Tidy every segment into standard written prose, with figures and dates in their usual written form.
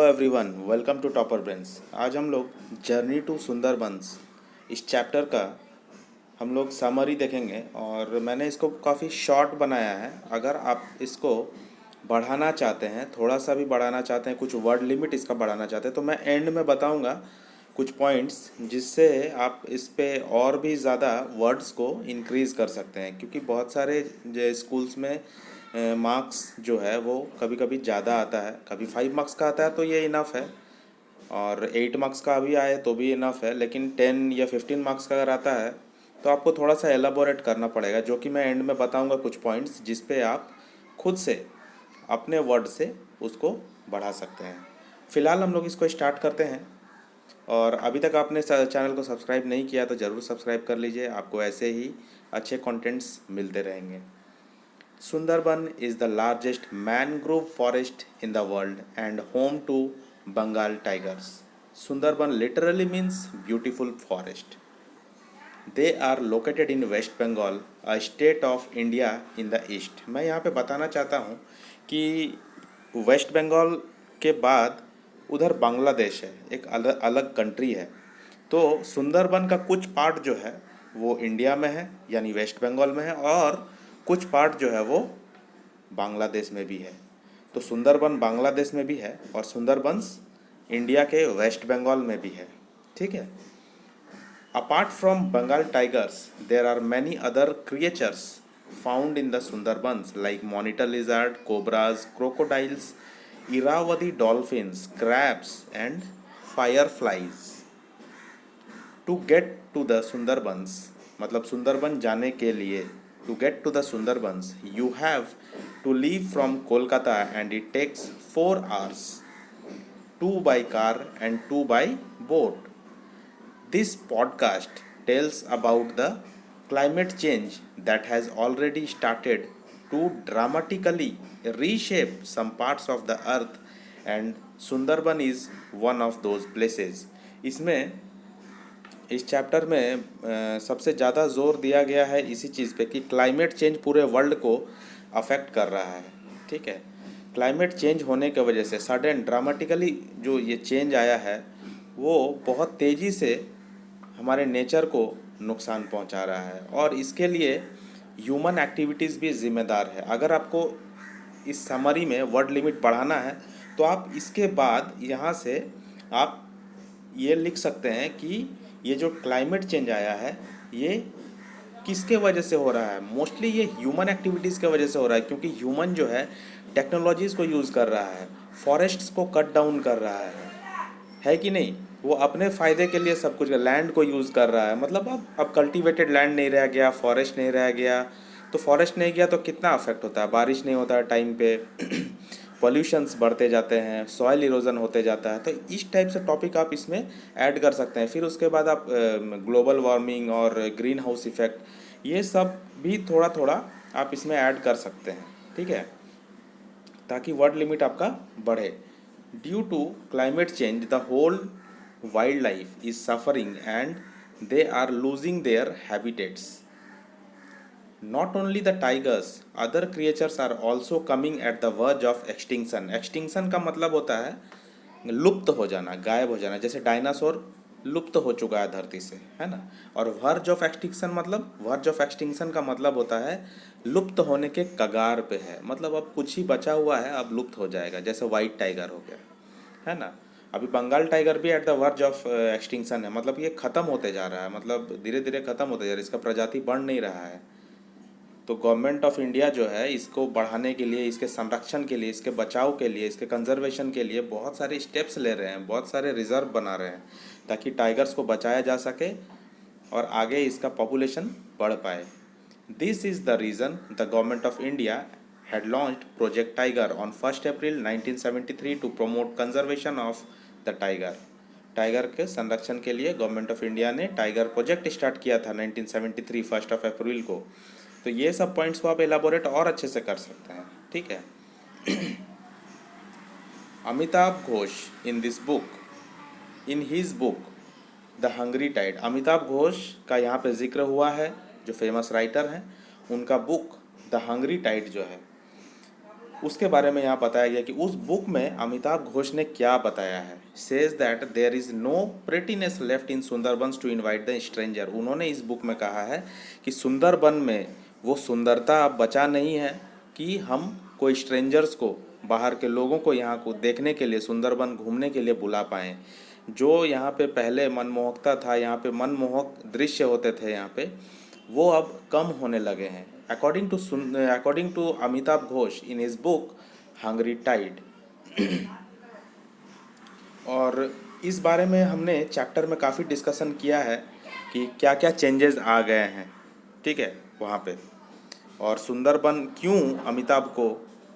Hello everyone, welcome to topper brains. आज हम लोग जर्नी टू सुंदरबंस इस चैप्टर का हम लोग समरी देखेंगे और मैंने इसको काफ़ी शॉर्ट बनाया है। अगर आप इसको बढ़ाना चाहते हैं, थोड़ा सा भी बढ़ाना चाहते हैं, कुछ वर्ड लिमिट इसका बढ़ाना चाहते हैं, तो मैं एंड में बताऊंगा कुछ पॉइंट्स जिससे आप इस पे और भी ज़्यादा वर्ड्स को इंक्रीज़ कर सकते हैं। क्योंकि बहुत सारे जो स्कूल्स में मार्क्स जो है वो कभी कभी ज़्यादा आता है, कभी 5 मार्क्स का आता है तो ये इनफ है, और 8 मार्क्स का भी आए तो भी इनफ है। लेकिन 10 या 15 मार्क्स का अगर आता है तो आपको थोड़ा सा एलाबोरेट करना पड़ेगा, जो कि मैं एंड में बताऊंगा कुछ पॉइंट्स जिस पे आप खुद से अपने वर्ड से उसको बढ़ा सकते हैं। फ़िलहाल हम लोग इसको स्टार्ट करते हैं। और अभी तक आपने चैनल को सब्सक्राइब नहीं किया तो ज़रूर सब्सक्राइब कर लीजिए, आपको ऐसे ही अच्छे कंटेंट्स मिलते रहेंगे। Sundarban is the largest mangrove forest in the world and home to Bengal tigers. Sundarban literally means beautiful forest. They are located in West Bengal, a state of India in the east. मैं यहाँ पे बताना चाहता हूँ कि waste Bengal के बाद उधर बांग्लादेश है, एक अलग अलग कंट्री है। तो सुंदरबन का कुछ पार्ट जो है वो इंडिया में है, यानी वेस्ट बंगाल में है, और कुछ पार्ट जो है वो बांग्लादेश में भी है। तो सुंदरबन बांग्लादेश में भी है और सुंदरबंस इंडिया के वेस्ट बंगाल में भी है। ठीक है। Apart from Bengal tigers there are many other creatures found in the Sundarbans like monitor lizard, cobras, crocodiles, Irrawaddy dolphins, crabs and fireflies. To get to the Sundarbans, मतलब सुंदरबन जाने के लिए, to get to the Sundarbans you have to leave from Kolkata and it takes 4 hours, 2 by car and 2 by boat. This podcast tells about the climate change that has already started to dramatically reshape some parts of the earth, and Sundarban is one of those places. इसमें इस chapter में सबसे ज़्यादा जोर दिया गया है इसी चीज़ पे कि क्लाइमेट चेंज पूरे वर्ल्ड को अफेक्ट कर रहा है। ठीक है। क्लाइमेट चेंज होने की वजह से सडन ड्रामेटिकली जो ये चेंज आया है वो बहुत तेज़ी से हमारे नेचर को नुकसान पहुंचा रहा है, और इसके लिए ह्यूमन एक्टिविटीज़ भी ज़िम्मेदार है। अगर आपको इस समरी में वर्ड लिमिट बढ़ाना है तो आप इसके बाद यहाँ से आप ये लिख सकते हैं कि ये जो क्लाइमेट चेंज आया है ये किसके वजह से हो रहा है। मोस्टली ये ह्यूमन एक्टिविटीज़ के वजह से हो रहा है, क्योंकि ह्यूमन जो है टेक्नोलॉजीज़ को यूज़ कर रहा है, फॉरेस्ट्स को कट डाउन कर रहा है कि नहीं। वो अपने फ़ायदे के लिए सब कुछ, लैंड को यूज़ कर रहा है। मतलब अब कल्टीवेटेड लैंड नहीं रह गया, फॉरेस्ट नहीं रह गया, तो फॉरेस्ट नहीं गया तो कितना अफेक्ट होता है, बारिश नहीं होता है टाइम पे, पॉल्यूशंस बढ़ते जाते हैं, सॉइल इरोजन होते जाता है। तो इस टाइप से टॉपिक आप इसमें ऐड कर सकते हैं। फिर उसके बाद आप ग्लोबल वार्मिंग और ग्रीन हाउस इफ़ेक्ट ये सब भी थोड़ा थोड़ा आप इसमें ऐड कर सकते हैं। ठीक है, ताकि वर्ड लिमिट आपका बढ़े। Due to climate change the whole wildlife is suffering and they are losing their habitats. Not only the tigers, other creatures are also coming at the verge of extinction. Extinction का मतलब होता है लुप्त हो जाना, गायब हो जाना। जैसे डायनासोर लुप्त हो चुका है धरती से, है ना। और वर्ज ऑफ एक्सटिंक्शन मतलब, वर्ज ऑफ एक्सटिंक्शन का मतलब होता है लुप्त होने के कगार पे है, मतलब अब कुछ ही बचा हुआ है, अब लुप्त हो जाएगा। जैसे वाइट टाइगर हो गया, है ना। अभी बंगाल टाइगर भी at the verge of extinction है, मतलब ये ख़त्म होते जा रहा है, मतलब धीरे धीरे ख़त्म होते जा रहा है, इसका प्रजाति बढ़ नहीं रहा है। तो गवर्नमेंट ऑफ इंडिया जो है इसको बढ़ाने के लिए, इसके संरक्षण के लिए, इसके बचाव के लिए, इसके कंजर्वेशन के लिए बहुत सारे स्टेप्स ले रहे हैं, बहुत सारे रिजर्व बना रहे हैं ताकि टाइगर्स को बचाया जा सके और आगे इसका पॉपुलेशन बढ़ पाए। This is the reason the government of India had launched Project Tiger on 1st April 1973 to promote conservation of the tiger. Tiger के संरक्षण के लिए गवर्नमेंट ऑफ इंडिया ने टाइगर प्रोजेक्ट स्टार्ट किया था 1973 1 अप्रैल को। तो ये सब पॉइंट्स को आप एलाबोरेट और अच्छे से कर सकते हैं। ठीक है। Amitabh Ghosh in this book, in his book the hungry tide, Amitabh Ghosh का यहाँ पे जिक्र हुआ है, जो फेमस राइटर हैं। उनका बुक द हंग्री टाइड जो है उसके बारे में यहाँ बताया गया कि उस बुक में अमिताभ घोष ने क्या बताया है। Says that there is no prettiness left in Sundarbans to invite the stranger. उन्होंने इस बुक में कहा है कि सुंदरबन में वो सुंदरता अब बचा नहीं है कि हम कोई स्ट्रेंजर्स को, बाहर के लोगों को यहाँ को देखने के लिए, सुंदरबन घूमने के लिए बुला पाएँ। जो यहाँ पे पहले मनमोहकता था, यहाँ पे मनमोहक दृश्य होते थे यहाँ पे, वो अब कम होने लगे हैं। According to Amitabh Ghosh in his book hungry tide. और इस बारे में हमने चैप्टर में काफ़ी डिस्कशन किया है कि क्या क्या चेंजेस आ गए हैं, ठीक है, वहाँ पे। और सुंदरबन क्यों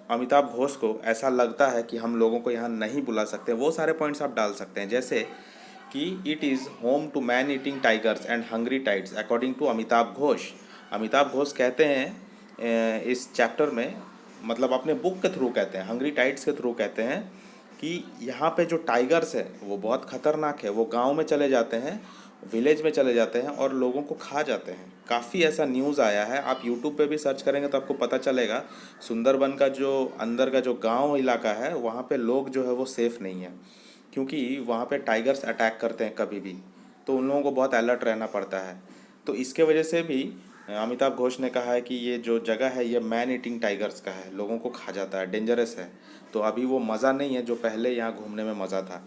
अमिताभ घोष को ऐसा लगता है कि हम लोगों को यहाँ नहीं बुला सकते, वो सारे पॉइंट्स आप डाल सकते हैं। जैसे कि it is home to man eating tigers and hungry tides according to Amitabh Ghosh. Amitabh Ghosh कहते हैं इस चैप्टर में, मतलब अपने बुक के थ्रू कहते हैं, हंग्री टाइड्स के थ्रू कहते हैं कि यहाँ पे जो टाइगर्स है वो बहुत ख़तरनाक है। वो गांव में चले जाते हैं, विलेज में चले जाते हैं और लोगों को खा जाते हैं। काफ़ी ऐसा न्यूज़ आया है, आप यूट्यूब पे भी सर्च करेंगे तो आपको पता चलेगा। सुंदरबन का जो अंदर का जो गांव इलाका है वहाँ पे लोग जो है वो सेफ़ नहीं है, क्योंकि वहाँ पे टाइगर्स अटैक करते हैं कभी भी, तो उन लोगों को बहुत अलर्ट रहना पड़ता है। तो इसके वजह से भी अमिताभ घोष ने कहा है कि ये जो जगह है ये मैन ईटिंग टाइगर्स का है, लोगों को खा जाता है, डेंजरस है। तो अभी वो मज़ा नहीं है जो पहले यहाँ घूमने में मज़ा था।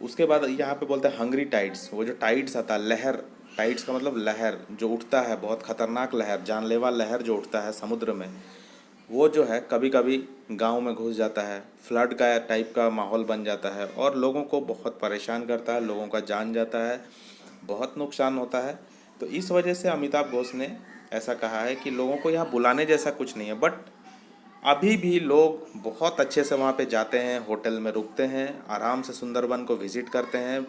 उसके बाद यहाँ पे बोलते हैं हंग्री टाइड्स। वो जो टाइड्स आता है, लहर, टाइड्स का मतलब लहर जो उठता है, बहुत ख़तरनाक लहर, जानलेवा लहर जो उठता है समुद्र में, वो जो है कभी कभी गांव में घुस जाता है, फ्लड का टाइप का माहौल बन जाता है और लोगों को बहुत परेशान करता है, लोगों का जान जाता है, बहुत नुकसान होता है। तो इस वजह से अमिताभ घोष ने ऐसा कहा है कि लोगों को यहाँ बुलाने जैसा कुछ नहीं है। बट अभी भी लोग बहुत अच्छे से वहाँ पे जाते हैं, होटल में रुकते हैं, आराम से सुंदरबन को विज़िट करते हैं।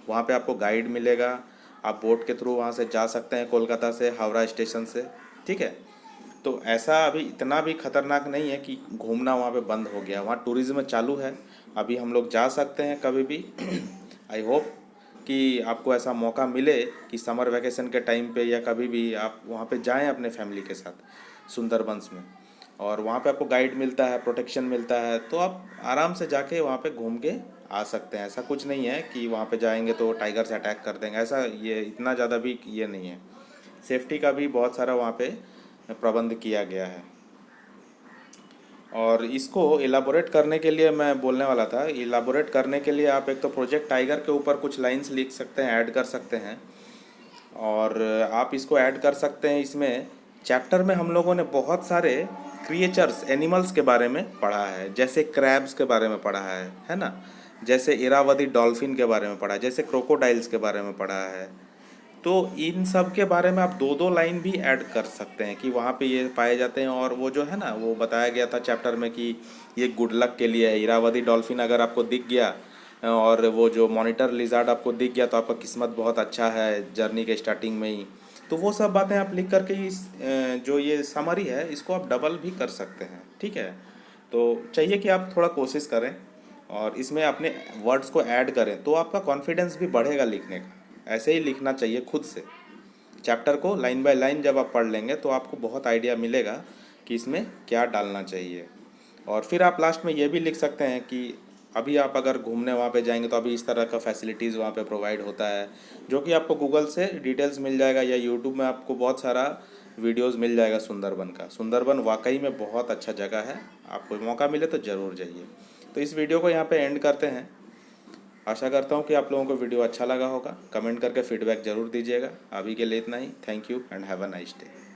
वहाँ पे आपको गाइड मिलेगा, आप बोट के थ्रू वहाँ से जा सकते हैं, कोलकाता से, हावड़ा स्टेशन से, ठीक है। तो ऐसा अभी इतना भी खतरनाक नहीं है कि घूमना वहाँ पे बंद हो गया। वहाँ टूरिज़्म चालू है, अभी हम लोग जा सकते हैं कभी भी। आई होप कि आपको ऐसा मौका मिले कि समर वैकेशन के टाइम पे या कभी भी आप वहाँ पे जाएं अपने फैमिली के साथ सुंदरबंस में, और वहाँ पे आपको गाइड मिलता है, प्रोटेक्शन मिलता है, तो आप आराम से जाके वहाँ पे घूम के आ सकते हैं। ऐसा कुछ नहीं है कि वहाँ पे जाएंगे तो टाइगर से अटैक कर देंगे, ऐसा ये इतना ज़्यादा भी ये नहीं है। सेफ्टी का भी बहुत सारा वहाँ पे प्रबंध किया गया है। और इसको इलाबोरेट करने के लिए मैं बोलने वाला था, इलाबोरेट करने के लिए आप एक तो प्रोजेक्ट टाइगर के ऊपर कुछ लाइंस लिख सकते हैं, ऐड कर सकते हैं। और आप इसको ऐड कर सकते हैं इसमें। चैप्टर में हम लोगों ने बहुत सारे क्रिएचर्स, एनिमल्स के बारे में पढ़ा है, जैसे क्रैब्स के बारे में पढ़ा है ना, जैसे इरावदी डॉल्फिन के बारे में पढ़ा है, जैसे क्रोकोडाइल्स के बारे में पढ़ा है। तो इन सब के बारे में आप दो दो लाइन भी ऐड कर सकते हैं कि वहाँ पे ये पाए जाते हैं। और वो जो है ना, वो बताया गया था चैप्टर में कि ये गुड लक के लिए है। इरावदी डॉल्फिन अगर आपको दिख गया और वो जो मॉनिटर लिजार्ड आपको दिख गया तो आपका किस्मत बहुत अच्छा है जर्नी के स्टार्टिंग में ही। तो वो सब बातें आप लिख करके इस जो ये समरी है इसको आप डबल भी कर सकते हैं, ठीक है। तो चाहिए कि आप थोड़ा कोशिश करें और इसमें अपने वर्ड्स को ऐड करें तो आपका कॉन्फिडेंस भी बढ़ेगा लिखने का। ऐसे ही लिखना चाहिए खुद से। चैप्टर को लाइन बाय लाइन जब आप पढ़ लेंगे तो आपको बहुत आइडिया मिलेगा कि इसमें क्या डालना चाहिए। और फिर आप लास्ट में ये भी लिख सकते हैं कि अभी आप अगर घूमने वहाँ पे जाएंगे तो अभी इस तरह का फैसिलिटीज़ वहाँ पे प्रोवाइड होता है, जो कि आपको गूगल से डिटेल्स मिल जाएगा या यूट्यूब में आपको बहुत सारा वीडियोस मिल जाएगा सुंदरबन का। सुंदरबन वाकई में बहुत अच्छा जगह है, आपको मौका मिले तो ज़रूर जाइए। तो इस वीडियो को यहाँ पे एंड करते हैं। आशा करता हूँ कि आप लोगों को वीडियो अच्छा लगा होगा। कमेंट करके फीडबैक ज़रूर दीजिएगा। अभी के लिए इतना ही। Thank you and have a nice day.